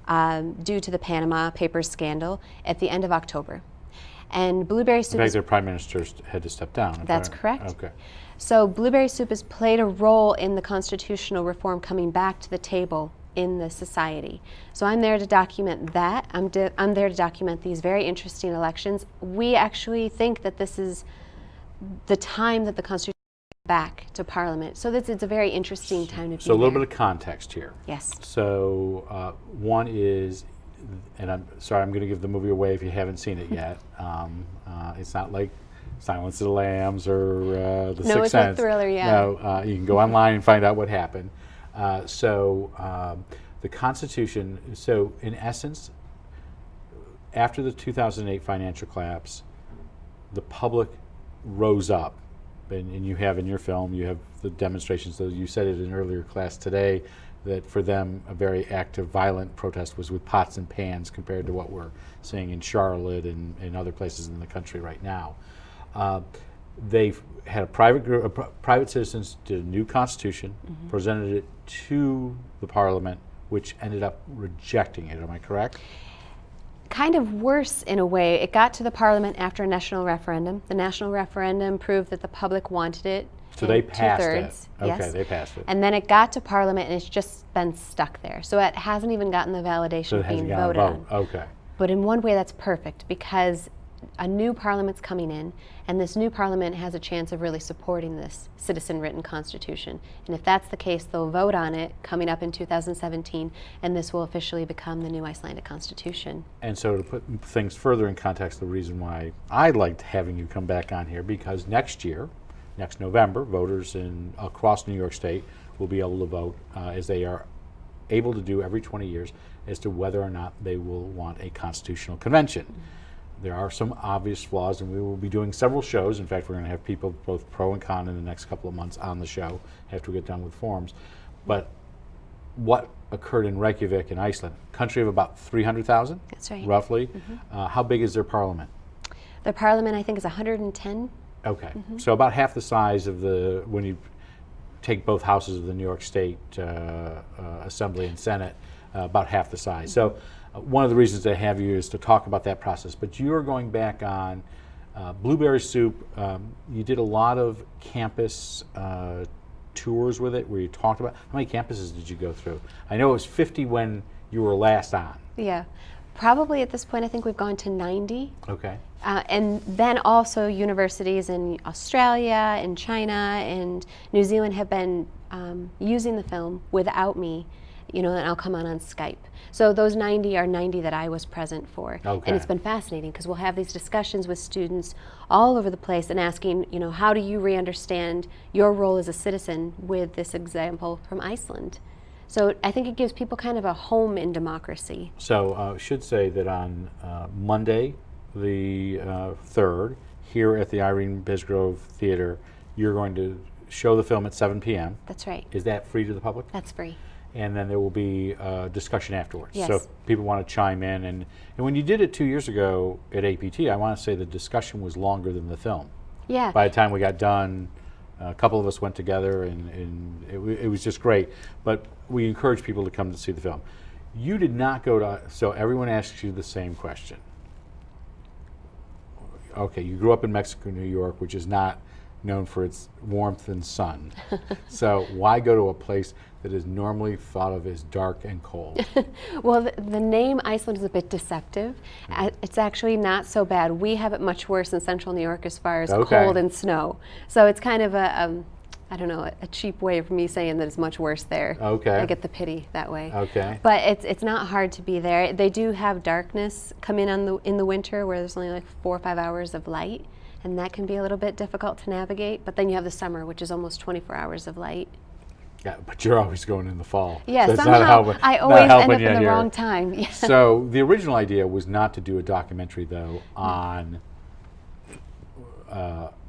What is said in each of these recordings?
due to the Panama Papers scandal at the end of October. And blueberry soup. In fact, their prime minister had to step down. That's correct. Okay. So blueberry soup has played a role in the constitutional reform coming back to the table in the society. So I'm there to document that. I'm there to document these very interesting elections. We actually think that this is the time that the Constitution back to Parliament. So it's a very interesting time to be So a little there. bit of context here. Yes. So one is, and I'm sorry, I'm going to give the movie away if you haven't seen it yet. It's not like Silence of the Lambs or The Sixth Sense. No, it's a thriller, yeah. No, you can go online and find out what happened. The Constitution, so in essence, after the 2008 financial collapse, the public rose up. And you have in your film, you have the demonstrations, though you said it in an earlier class today, that for them a very active, violent protest was with pots and pans compared to what we're seeing in Charlotte and other places in the country right now. They've had a private group, private citizens did a new constitution, presented it to the Parliament, which ended up rejecting it. Am I correct? Kind of worse in a way. It got to the Parliament after a national referendum. The national referendum proved that the public wanted it. So they passed it. Two-thirds, Okay, yes. they passed it. And then it got to Parliament, and it's just been stuck there. So it hasn't even gotten the validation So it of hasn't being gotten a voted vote. on. Okay. But in one way, that's perfect because a new Parliament's coming in, and this new Parliament has a chance of really supporting this citizen-written Constitution. And if that's the case, they'll vote on it coming up in 2017, and this will officially become the new Icelandic Constitution. And so to put things further in context, the reason why I liked having you come back on here, because next year, next November, voters across New York State will be able to vote, as they are able to do every 20 years, as to whether or not they will want a constitutional convention. There are some obvious flaws, and we will be doing several shows. In fact, we're going to have people both pro and con in the next couple of months on the show after we get done with forms. But what occurred in Reykjavik in Iceland, country of about 300,000? That's right. Roughly. How big is their parliament? Their parliament, I think, is 110. Okay. So about half the size of when you take both houses of the New York State Assembly and Senate, about half the size. So one of the reasons I have you is to talk about that process. But you are going back on Blueberry Soup. You did a lot of campus tours with it where you talked about, how many campuses did you go through? I know it was 50 when you were last on. Yeah. Probably at this point, I think we've gone to 90. Okay. And then also universities in Australia and China and New Zealand have been using the film without me, and I'll come on Skype. So those 90 are 90 that I was present for. Okay. And it's been fascinating because we'll have these discussions with students all over the place and asking, how do you re-understand your role as a citizen with this example from Iceland? So I think it gives people kind of a home in democracy. So I should say that on Monday, the 3rd, here at the Irene Bisgrove Theater, you're going to show the film at 7 p.m. That's right. Is that free to the public? That's free. And then there will be a discussion afterwards. Yes. So if people want to chime in. And when you did it 2 years ago at APT, I want to say the discussion was longer than the film. Yeah. By the time we got done, a couple of us went together, and it was just great. But we encourage people to come to see the film. You did not go to, so everyone asks you the same question. Okay, you grew up in Mexico, New York, which is not known for its warmth and sun. So why go to a place that is normally thought of as dark and cold? Well, the name Iceland is a bit deceptive. It's actually not so bad. We have it much worse in central New York as far as cold and snow. So it's kind of a cheap way of me saying that it's much worse there. Okay. I get the pity that way. Okay. But it's not hard to be there. They do have darkness come in in the winter where there's only like 4 or 5 hours of light, and that can be a little bit difficult to navigate. But then you have the summer, which is almost 24 hours of light. Yeah, but you're always going in the fall. Yeah, so somehow I always end up in the wrong time. Yeah. So the original idea was not to do a documentary, though, on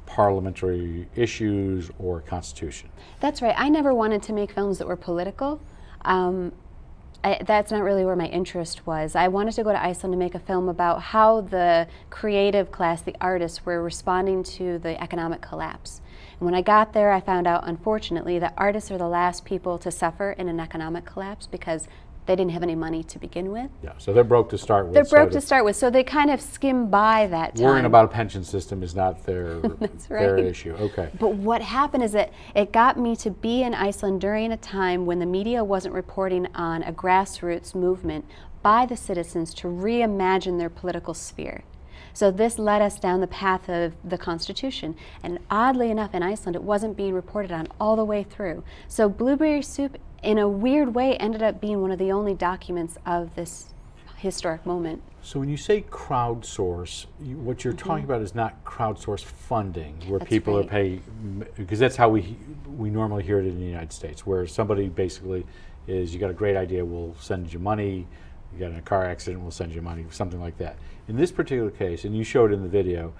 parliamentary issues or constitution. That's right. I never wanted to make films that were political. That's not really where my interest was. I wanted to go to Iceland to make a film about how the creative class, the artists, were responding to the economic collapse. And when I got there, I found out, unfortunately, that artists are the last people to suffer in an economic collapse because They didn't have any money to begin with. Yeah, so they're broke to start with. They're broke to start with, so they kind of skim by that time. Worrying about a pension system is not their, That's right. their issue. Okay. But what happened is that it got me to be in Iceland during a time when the media wasn't reporting on a grassroots movement by the citizens to reimagine their political sphere. So this led us down the path of the Constitution. And oddly enough, in Iceland, it wasn't being reported on all the way through. So Blueberry Soup, in a weird way, ended up being one of the only documents of this historic moment. So when you say crowdsource, what you're talking about is not crowdsource funding, where That's people right. are paying, because that's how we normally hear it in the United States, where somebody basically is, you got a great idea, we'll send you money, you got in a car accident, we'll send you money, something like that. In this particular case, and you showed in the video,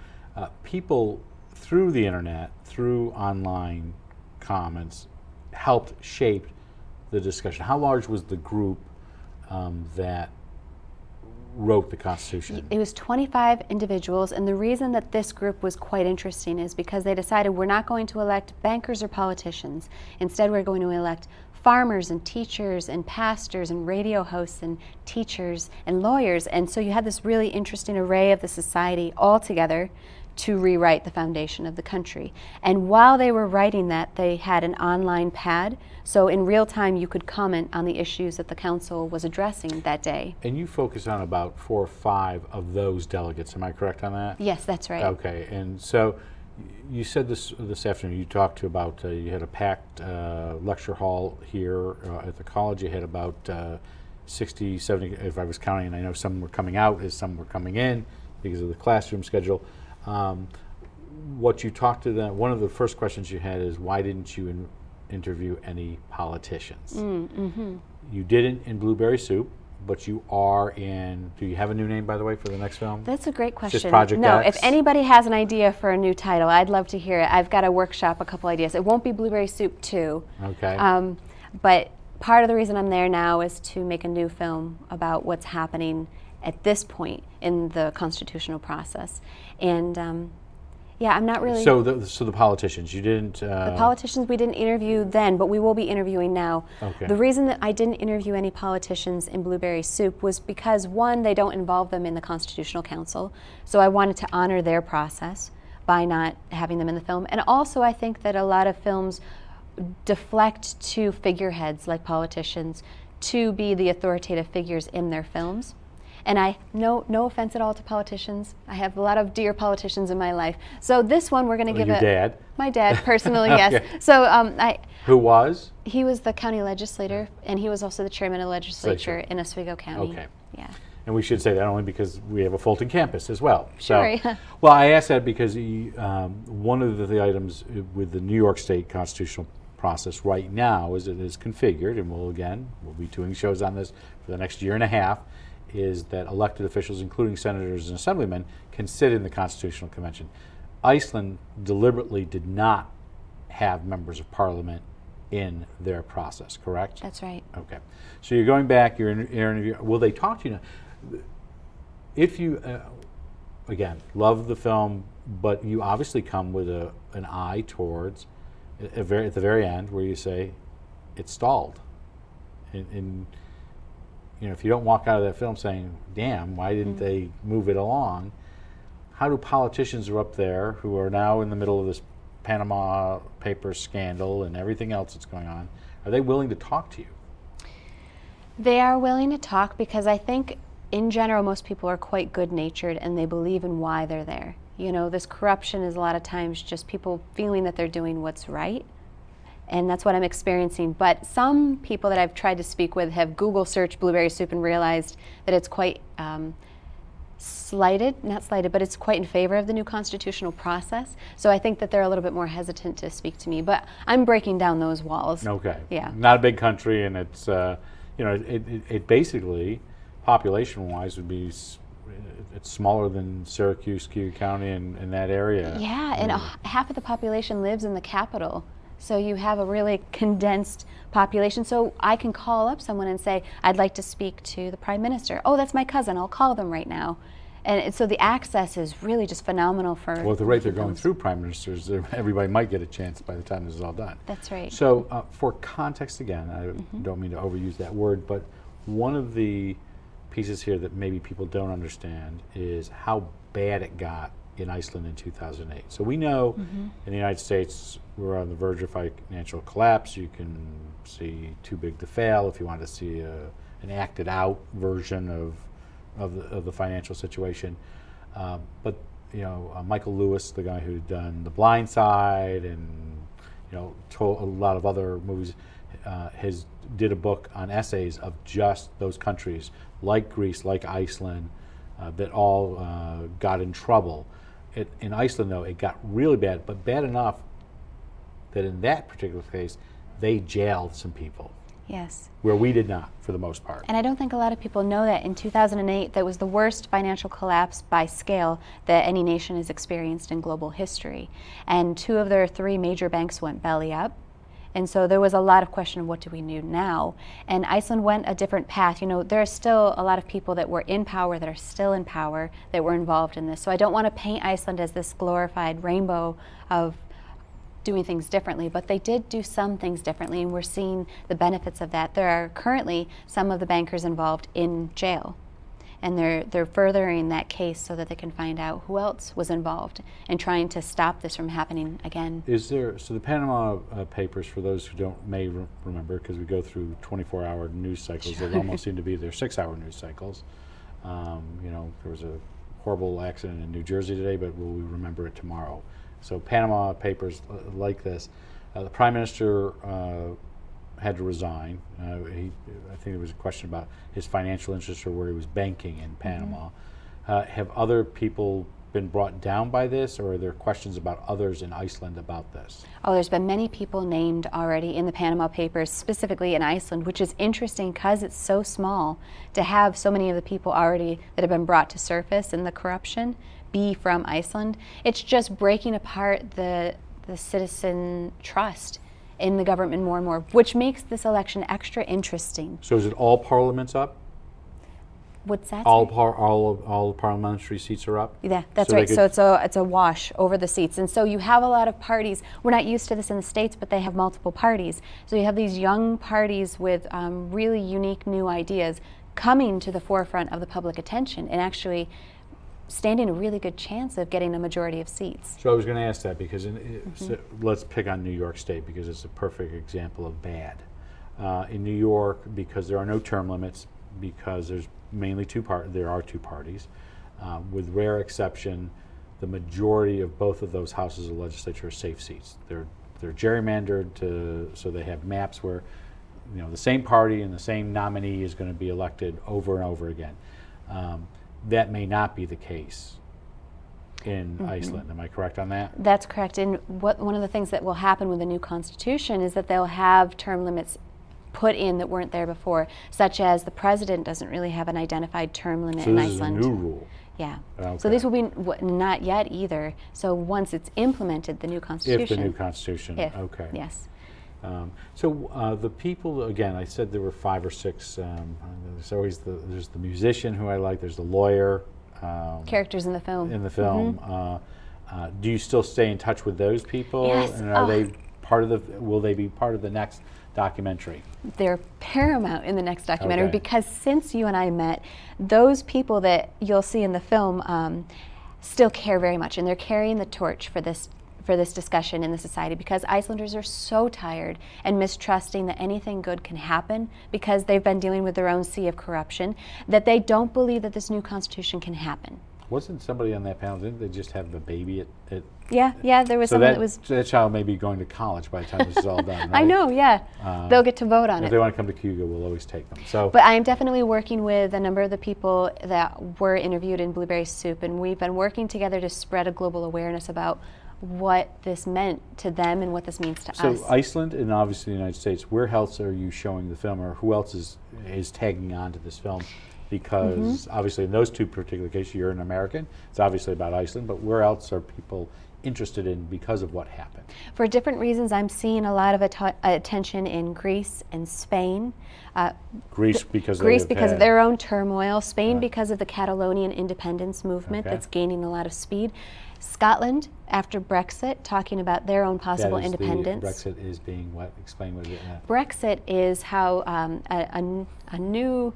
people through the internet, through online comments, helped shape the discussion. How large was the group that wrote the Constitution? It was 25 individuals, and the reason that this group was quite interesting is because they decided we're not going to elect bankers or politicians. Instead, we're going to elect farmers and teachers and pastors and radio hosts and teachers and lawyers. And so you had this really interesting array of the society all together to rewrite the foundation of the country. And while they were writing that, they had an online pad, so in real time you could comment on the issues that the council was addressing that day. And you focus on about 4 or 5 of those delegates, am I correct on that? Yes, that's right. Okay, and so you said this afternoon, you talked about, you had a packed lecture hall here at the college. You had about 60, 70, if I was counting, and I know some were coming out as some were coming in because of the classroom schedule. What you talked to them, one of the first questions you had is, why didn't you interview any politicians? You didn't in Blueberry Soup, but you are in, do you have a new name, by the way, for the next film? That's a great question. Just Project No, X? if anybody has an idea for a new title, I'd love to hear it. I've got to workshop a couple ideas. It won't be Blueberry Soup 2. Okay. But part of the reason I'm there now is to make a new film about what's happening at this point in the constitutional process. And yeah, I'm not really... So the politicians, you didn't... The politicians we didn't interview then, but we will be interviewing now. Okay. The reason that I didn't interview any politicians in Blueberry Soup was because, one, they don't involve them in the Constitutional Council, so I wanted to honor their process by not having them in the film. And also I think that a lot of films deflect to figureheads like politicians to be the authoritative figures in their films. And no offense at all to politicians. I have a lot of dear politicians in my life. So this one we're going to give your it. dad? My dad, personally, yes. Okay. So Who was? he was the county legislator, and he was also the chairman of the legislature in Oswego County. Okay. Yeah. And we should say that only because we have a Fulton campus as well. Sure, So, yeah. well, I asked that because one of the items with the New York State constitutional process right now, as it is configured, and we'll be doing shows on this for the next year and a half, is that elected officials, including senators and assemblymen, can sit in the Constitutional Convention. Iceland deliberately did not have members of parliament in their process, correct? That's right. Okay. So you're going back, you're interviewing. Will they talk to you now? If you, again, love the film, but you obviously come with an eye towards, at the very end, where you say, it stalled. And if you don't walk out of that film saying, damn, why didn't they move it along? How do politicians who are up there, who are now in the middle of this Panama Papers scandal and everything else that's going on, are they willing to talk to you? They are willing to talk because I think, in general, most people are quite good-natured and they believe in why they're there. This corruption is a lot of times just people feeling that they're doing what's right. And that's what I'm experiencing. But some people that I've tried to speak with have Google searched Blueberry Soup and realized that it's quite not slighted, but it's quite in favor of the new constitutional process. So I think that they're a little bit more hesitant to speak to me. But I'm breaking down those walls. Okay. Yeah. Not a big country, and it's, it basically, population-wise, would be, it's smaller than Syracuse, Cuyahoga County, and that area. Yeah, and half of the population lives in the capital. So you have a really condensed population. So I can call up someone and say, I'd like to speak to the Prime Minister. Oh, that's my cousin. I'll call them right now. And so the access is really just phenomenal for... Well, at the rate they're going through prime ministers, everybody might get a chance by the time this is all done. That's right. So for context, again, I don't mean to overuse that word, but one of the pieces here that maybe people don't understand is how bad it got in Iceland in 2008. So we know in the United States we're on the verge of financial collapse. You can see too big to fail if you want to see an acted out version of the financial situation. But Michael Lewis, the guy who'd done The Blind Side and told a lot of other movies, did a book on essays of just those countries like Greece, like Iceland, that all got in trouble. In Iceland, though, it got really bad, but bad enough that in that particular case, they jailed some people. Yes. Where we did not, for the most part. And I don't think a lot of people know that in 2008, that was the worst financial collapse by scale that any nation has experienced in global history. And 2 of their 3 major banks went belly up. And so there was a lot of question of what do we do now? And Iceland went a different path. There are still a lot of people that were in power, that are still in power, that were involved in this. So I don't want to paint Iceland as this glorified rainbow of doing things differently, but they did do some things differently, and we're seeing the benefits of that. There are currently some of the bankers involved in jail, and they're furthering that case so that they can find out who else was involved and trying to stop this from happening again. So the Panama Papers, for those who may remember, because we go through 24-hour news cycles, Sure. they almost seem to be their 6-hour news cycles. There was a horrible accident in New Jersey today, but will we remember it tomorrow? So Panama Papers like this. The Prime Minister had to resign. I think there was a question about his financial interests or where he was banking in Panama. Have other people been brought down by this, or are there questions about others in Iceland about this? Oh, there's been many people named already in the Panama Papers, specifically in Iceland, which is interesting because it's so small to have so many of the people already that have been brought to surface in the corruption be from Iceland. It's just breaking apart the citizen trust in the government more and more, which makes this election extra interesting. So is it all parliaments up? What's that? All parliamentary seats are up? Yeah, that's So right. they So it's a wash over the seats. And so you have a lot of parties. We're not used to this in the States, but they have multiple parties. So you have these young parties with really unique new ideas coming to the forefront of the public attention and actually standing a really good chance of getting a majority of seats. So I was going to ask that because so let's pick on New York State because it's a perfect example of bad. In New York, because there are no term limits, because there's mainly there are two parties, with rare exception, the majority of both of those houses of legislature are safe seats. They're gerrymandered so they have maps where the same party and the same nominee is going to be elected over and over again. That may not be the case in Iceland. Am I correct on that? That's correct. And one of the things that will happen with the new constitution is that they'll have term limits put in that weren't there before, such as the president doesn't really have an identified term limit in Iceland. So this is a new rule? Yeah. Okay. So these will be not yet either. So once it's implemented, the new constitution. If the new constitution, okay. Yes. The people, again, I said there were 5 or 6. There's always there's the musician who I like. There's the lawyer. Characters in the film. Do you still stay in touch with those people? Yes. And are they part of the? Will they be part of the next documentary? They're paramount in the next documentary because since you and I met, those people that you'll see in the film still care very much, and they're carrying the torch for this discussion in the society, because Icelanders are so tired and mistrusting that anything good can happen because they've been dealing with their own sea of corruption, that they don't believe that this new constitution can happen. Wasn't somebody on that panel, didn't they just have the baby at Yeah, there was someone that was... So that child may be going to college by the time this is all done, right? I know, yeah. They'll get to vote on if it. they want to come to Cuba, we'll always take them. But I'm definitely working with a number of the people that were interviewed in Blueberry Soup, and we've been working together to spread a global awareness about what this meant to them and what this means to us. So Iceland and obviously the United States, where else are you showing the film, or who else is tagging on to this film? Because obviously in those two particular cases, you're an American. It's obviously about Iceland, but where else are people interested in because of what happened? For different reasons, I'm seeing a lot of attention in Greece and Spain. Greece because of their own turmoil. Spain because of the Catalonian independence movement that's gaining a lot of speed. Scotland, after Brexit, talking about their own possible That is independence. Brexit is being what? Explain what it is. Brexit is how a new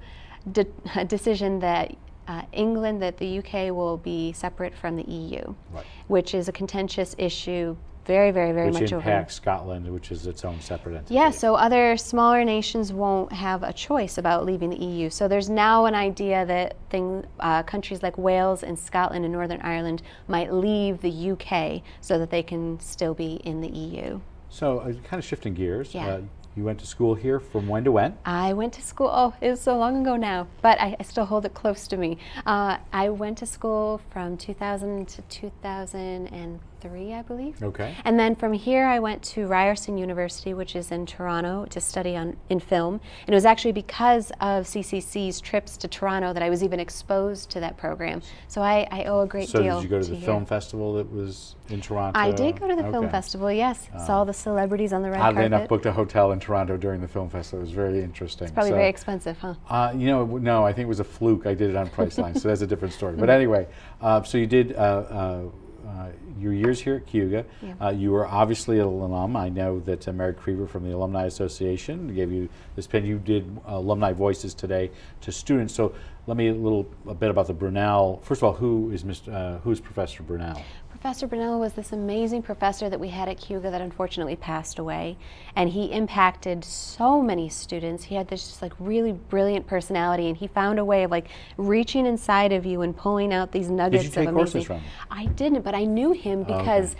decision that England, that the UK will be separate from the EU, Right. which is a contentious issue, very Which much impacts Scotland, which is its own separate entity. Yeah, so other smaller nations won't have a choice about leaving the EU. So there's now an idea that countries like Wales and Scotland and Northern Ireland might leave the UK so that they can still be in the EU. So kind of shifting gears. Yeah. You went to school here from when to when? I went to school, it was so long ago now, but I still hold it close to me. I went to school from 2000 to 2003, I believe. Okay. And then from here I went to Ryerson University, which is in Toronto, to study in film. And it was actually because of CCC's trips to Toronto that I was even exposed to that program. So I owe a great deal to So did you go to the here. film festival that was in Toronto? I did go to the film Okay. festival, yes. Saw the celebrities on the red Oddly carpet. enough, booked a hotel in Toronto during the film festival. It was very interesting. Probably So, very expensive, huh? no, I think it was a fluke. I did it on Priceline, so that's a different story. But anyway, so you did your years here at Cayuga. Yeah. You were obviously an alum. I know that Mary Creever from the Alumni Association gave you this pen. You did alumni voices today to students. So let me a bit about the Brunel. First of all, who's Professor Brunel? Professor Brunel was this amazing professor that we had at Cayuga that unfortunately passed away, and he impacted so many students. He had this just like really brilliant personality, and he found a way of like reaching inside of you and pulling out these nuggets Did you take of courses amazing. from him? I didn't, but I knew him because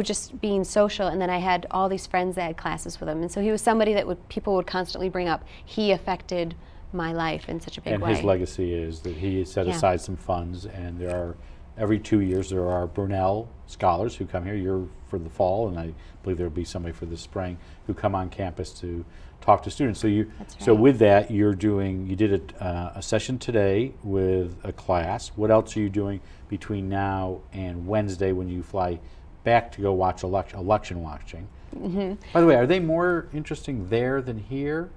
just being social, and then I had all these friends that had classes with him, and so he was somebody that people would constantly bring up. He affected my life in such a big way. And his legacy is that he set aside some funds, and every 2 years there are Brunel scholars who come here. You're for the fall, and I believe there'll be somebody for the spring who come on campus to talk to students. So That's so right. with that, you did a session today with a class. What else are you doing between now and Wednesday when you fly back to go watch election watching? Mm-hmm. By the way, are they more interesting there than here?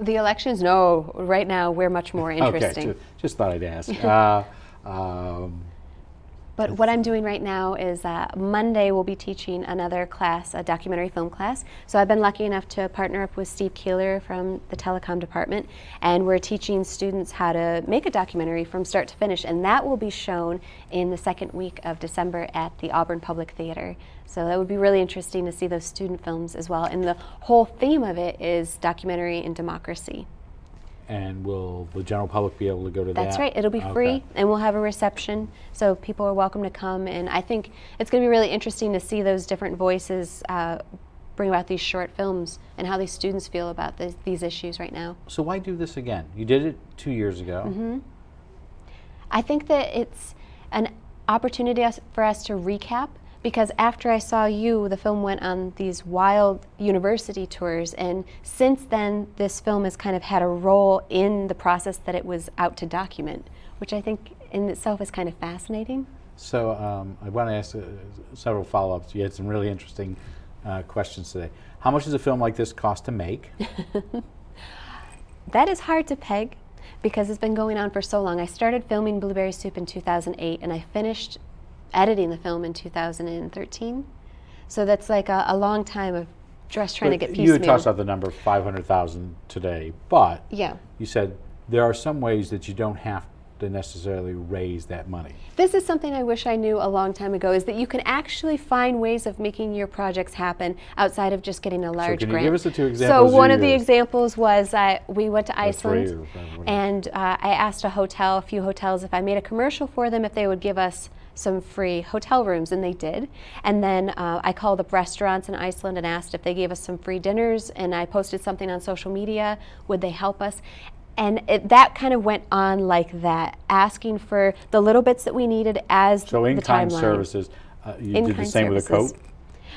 The elections? No, right now we're much more interesting. Okay, just thought I'd ask. But what I'm doing right now is Monday we'll be teaching another class, a documentary film class. So I've been lucky enough to partner up with Steve Keeler from the telecom department, and we're teaching students how to make a documentary from start to finish, and that will be shown in the second week of December at the Auburn Public Theater. So that would be really interesting to see those student films as well. And the whole theme of it is documentary and democracy. And will the general public be able to go to that? That's right. It'll be free, and we'll have a reception, so people are welcome to come. And I think it's going to be really interesting to see those different voices bring about these short films and how these students feel about these issues right now. So why do this again? You did it 2 years ago. Mm-hmm. I think that it's an opportunity for us to recap, because after I saw you, the film went on these wild university tours, and since then this film has kind of had a role in the process that it was out to document, which I think in itself is kind of fascinating. So I want to ask several follow-ups. You had some really interesting questions today. How much does a film like this cost to make? That is hard to peg because it's been going on for so long. I started filming Blueberry Soup in 2008, and I finished editing the film in 2013. So that's like a long time of just trying to get piecemeal. You had tossed out the number 500,000 today, but Yeah. you said there are some ways that you don't have to necessarily raise that money. This is something I wish I knew a long time ago, is that you can actually find ways of making your projects happen outside of just getting a large can you grant. give us the two examples So you one of the used? examples was we went to Or three Iceland, or whatever. and I asked a few hotels, if I made a commercial for them, if they would give us some free hotel rooms, and they did. And then I called up restaurants in Iceland and asked if they gave us some free dinners, and I posted something on social media, would they help us? And that kind of went on like that, asking for the little bits that we needed as So the in-kind timeline. services, you did the In-kind same with a services. coat?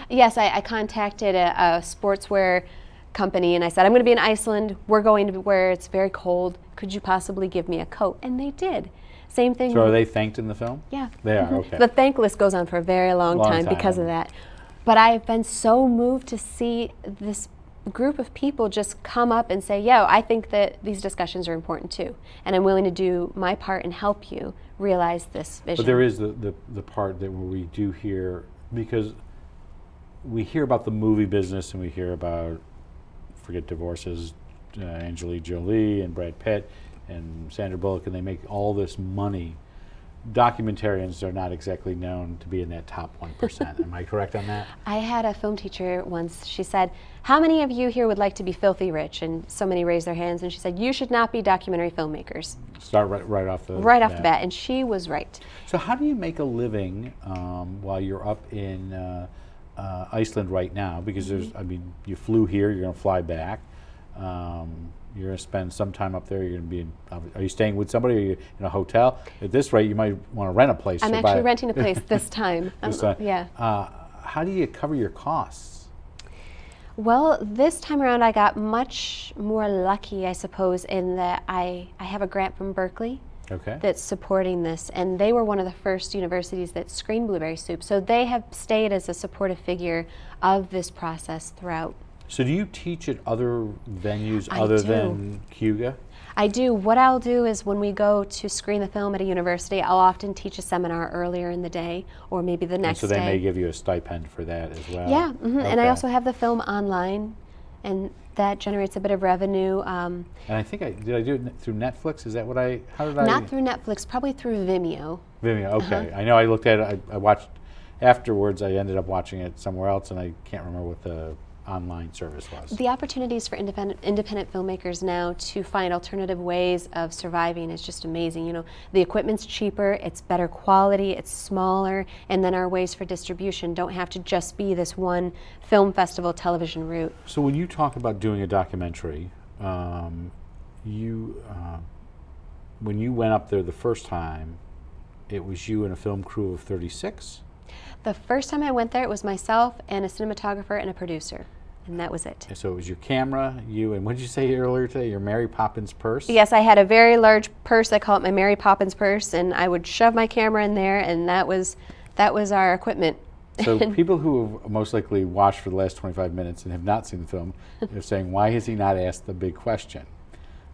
Yes, I contacted a sportswear company, and I said, I'm going to be in Iceland. We're going to where it's very cold. Could you possibly give me a coat? And they did. Same thing. So are they thanked in the film? Yeah. They are, Mhm. okay. The thank list goes on for a very long time because of that. But I've been so moved to see group of people just come up and say, yo, I think that these discussions are important too, and I'm willing to do my part and help you realize this vision. But there is the part that where we do hear, because we hear about the movie business and we hear about, forget divorces, Angelina Jolie and Brad Pitt and Sandra Bullock, and they make all this money. Documentarians are not exactly known to be in that top 1%. Am I correct on that? I had a film teacher once, she said, how many of you here would like to be filthy rich? And so many raised their hands, and she said, you should not be documentary filmmakers. Start right off the off the bat, and she was right. So how do you make a living while you're up in Iceland right now? Because there's, I mean, you flew here, you're going to fly back. You're going to spend some time up there. You're going to be in, are you staying with somebody? Or are you in a hotel? At this rate, you might want to rent a place. I'm actually renting a place this time. Yeah. How do you cover your costs? Well, this time around I got much more lucky, I suppose, in that I have a grant from Berkeley that's supporting this, and they were one of the first universities that screened Blueberry Soup, so they have stayed as a supportive figure of this process throughout. So do you teach at other venues other than Cuga? I do. What I'll do is when we go to screen the film at a university, I'll often teach a seminar earlier in the day or maybe the next day. So they may give you a stipend for that as well? Yeah, and I also have the film online, and that generates a bit of revenue. And I think did I do it through Netflix? Is that what how did I? Not through Netflix, probably through Vimeo. Vimeo, okay. I know I looked at it, I watched, afterwards I ended up watching it somewhere else, and I can't remember what the online service was. The opportunities for independent filmmakers now to find alternative ways of surviving is just amazing. You know, the equipment's cheaper, it's better quality, it's smaller, and then our ways for distribution don't have to just be this one film festival television route. So when you talk about doing a documentary, when you went up there the first time, it was you and a film crew of 36? The first time I went there, it was myself and a cinematographer and a producer. And that was it. So it was your camera, you, and what did you say earlier today, your Mary Poppins purse? Yes, I had a very large purse. I call it my Mary Poppins purse, and I would shove my camera in there, and that was our equipment. So people who have most likely watched for the last 25 minutes and have not seen the film, they're saying, why has he not asked the big question?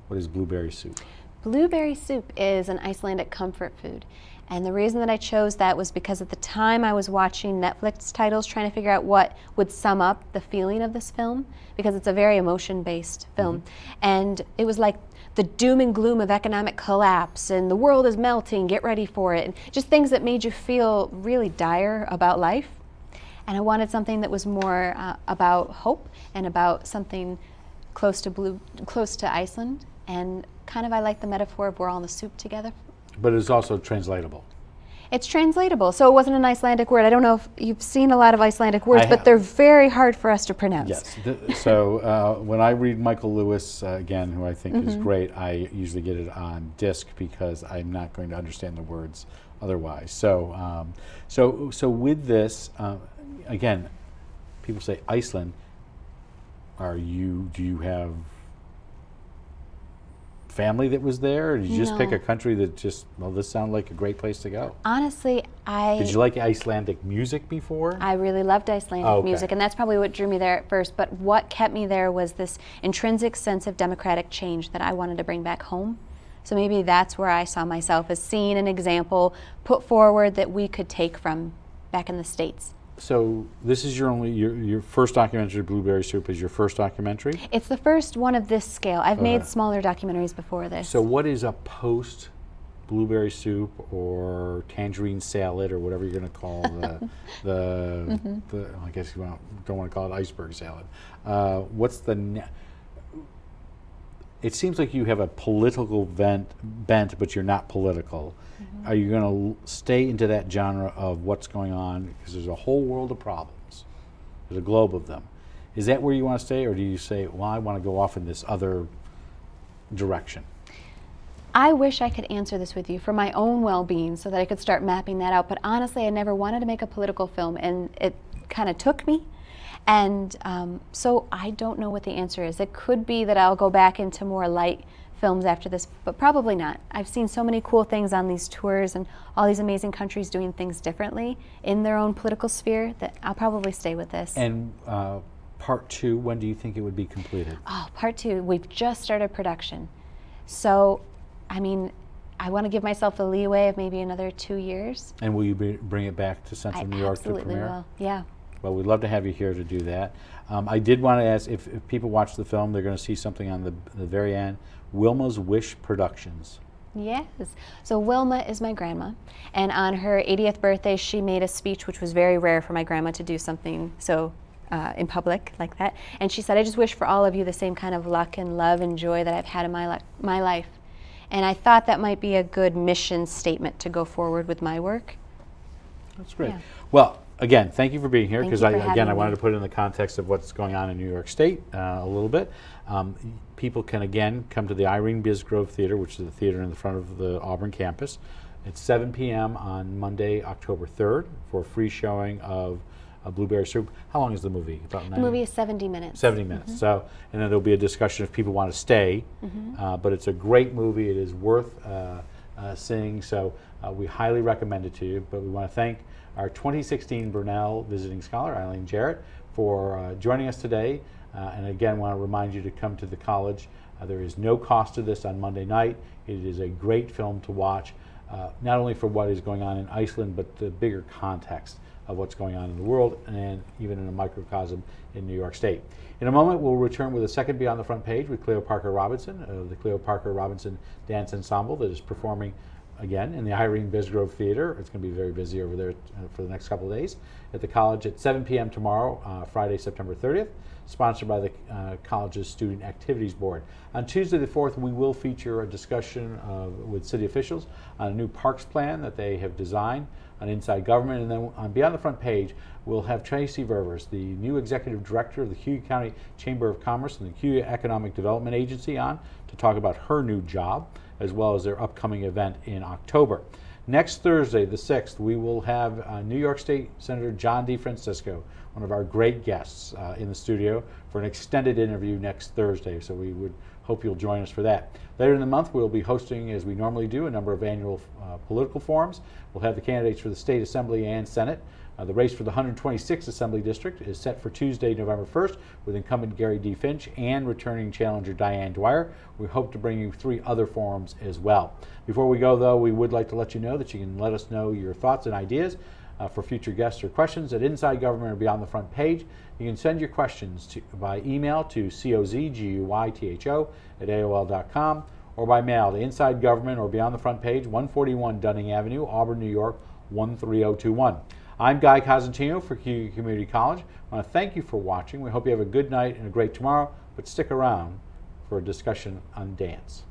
What is blueberry soup? Blueberry soup is an Icelandic comfort food. And the reason that I chose that was because at the time I was watching Netflix titles trying to figure out what would sum up the feeling of this film, because it's a very emotion-based film. And it was like the doom and gloom of economic collapse and the world is melting, get ready for it, and just things that made you feel really dire about life. And I wanted something that was more about hope and about something close to Iceland. And kind of I like the metaphor of we're all in the soup together. But it's also translatable. It's translatable, so it wasn't an Icelandic word. I don't know if you've seen a lot of Icelandic words, but have. they're very hard for us to pronounce. Yes. So when I read Michael Lewis, again, who I think is great, I usually get it on disc because I'm not going to understand the words otherwise. So, so with this, again, people say Iceland. Do you have family that was there, or did you just pick a country that just, well, this sounded like a great place to go? Honestly, Did you like Icelandic music before? I really loved Icelandic music, and that's probably what drew me there at first, but what kept me there was this intrinsic sense of democratic change that I wanted to bring back home. So maybe that's where I saw myself, as seeing an example put forward that we could take from back in the States. So this is your first documentary, Blueberry Soup is your first documentary? It's the first one of this scale. I've made smaller documentaries before this. So what is a post Blueberry Soup or tangerine salad or whatever you're going to call the I guess you don't want to call it iceberg salad. What's it seems like you have a political bent, but you're not political. Are you going to stay into that genre of what's going on? Because there's a whole world of problems. There's a globe of them. Is that where you want to stay, or do you say, well, I want to go off in this other direction? I wish I could answer this with you for my own well-being so that I could start mapping that out. But honestly, I never wanted to make a political film, and it kind of took me. And so I don't know what the answer is. It could be that I'll go back into more light films after this, but probably not. I've seen so many cool things on these tours and all these amazing countries doing things differently in their own political sphere that I'll probably stay with this. And part 2, when do you think it would be completed? Oh, part 2, we've just started production. So, I mean, I want to give myself a leeway of maybe another 2 years. And will you bring it back to Central New York to premiere? Absolutely will, yeah. Well, we'd love to have you here to do that. I did want to ask, if people watch the film, they're going to see something on the very end, Wilma's Wish Productions. Yes. So Wilma is my grandma, and on her 80th birthday, she made a speech, which was very rare for my grandma to do something so in public like that. And she said, "I just wish for all of you the same kind of luck and love and joy that I've had in my life." And I thought that might be a good mission statement to go forward with my work. That's great. Yeah. Well, again, thank you for being here, Thank because you for I having wanted me. to put it in the context of what's going on in New York State a little bit. People can, again, come to the Eileen Bisgrove Theater, which is the theater in the front of the Auburn campus. It's 7 p.m. on Monday, October 3rd, for a free showing of Blueberry Soup. How long is the movie? About 90? The movie is 70 minutes. 70 minutes. So, and then there'll be a discussion if people want to stay. But it's a great movie. It is worth seeing. So we highly recommend it to you. But we want to thank our 2016 Brunel visiting scholar, Eileen Jerrett, for joining us today. And again, want to remind you to come to the college. There is no cost to this on Monday night. It is a great film to watch, not only for what is going on in Iceland, but the bigger context of what's going on in the world, and even in a microcosm in New York State. In a moment, we'll return with a second Beyond the Front Page with Cleo Parker Robinson of the Cleo Parker Robinson Dance Ensemble that is performing again in the Eileen Bisgrove Theater. It's going to be very busy over there for the next couple of days at the college at 7 p.m. tomorrow, Friday, September 30th, sponsored by the college's Student Activities Board. On Tuesday the 4th, we will feature a discussion with city officials on a new parks plan that they have designed on Inside Government. And then on Beyond the Front Page, we'll have Tracy Ververs, the new executive director of the Cuyahoga County Chamber of Commerce and the Cuyahoga Economic Development Agency, on to talk about her new job, as well as their upcoming event in October. Next Thursday, the 6th, we will have New York State Senator John DeFrancisco, one of our great guests, in the studio for an extended interview next Thursday. So we would hope you'll join us for that. Later in the month, we'll be hosting, as we normally do, a number of annual political forums. We'll have the candidates for the State Assembly and Senate. The race for the 126th Assembly District is set for Tuesday, November 1st, with incumbent Gary D. Finch and returning challenger Diane Dwyer. We hope to bring you 3 other forums as well. Before we go, though, we would like to let you know that you can let us know your thoughts and ideas for future guests or questions at Inside Government or Beyond the Front Page. You can send your questions by email to cozguytho@aol.com, or by mail to Inside Government or Beyond the Front Page, 141 Dunning Avenue, Auburn, New York, 13021. I'm Guy Cosentino for Cuyahoga Community College. I want to thank you for watching. We hope you have a good night and a great tomorrow, but stick around for a discussion on dance.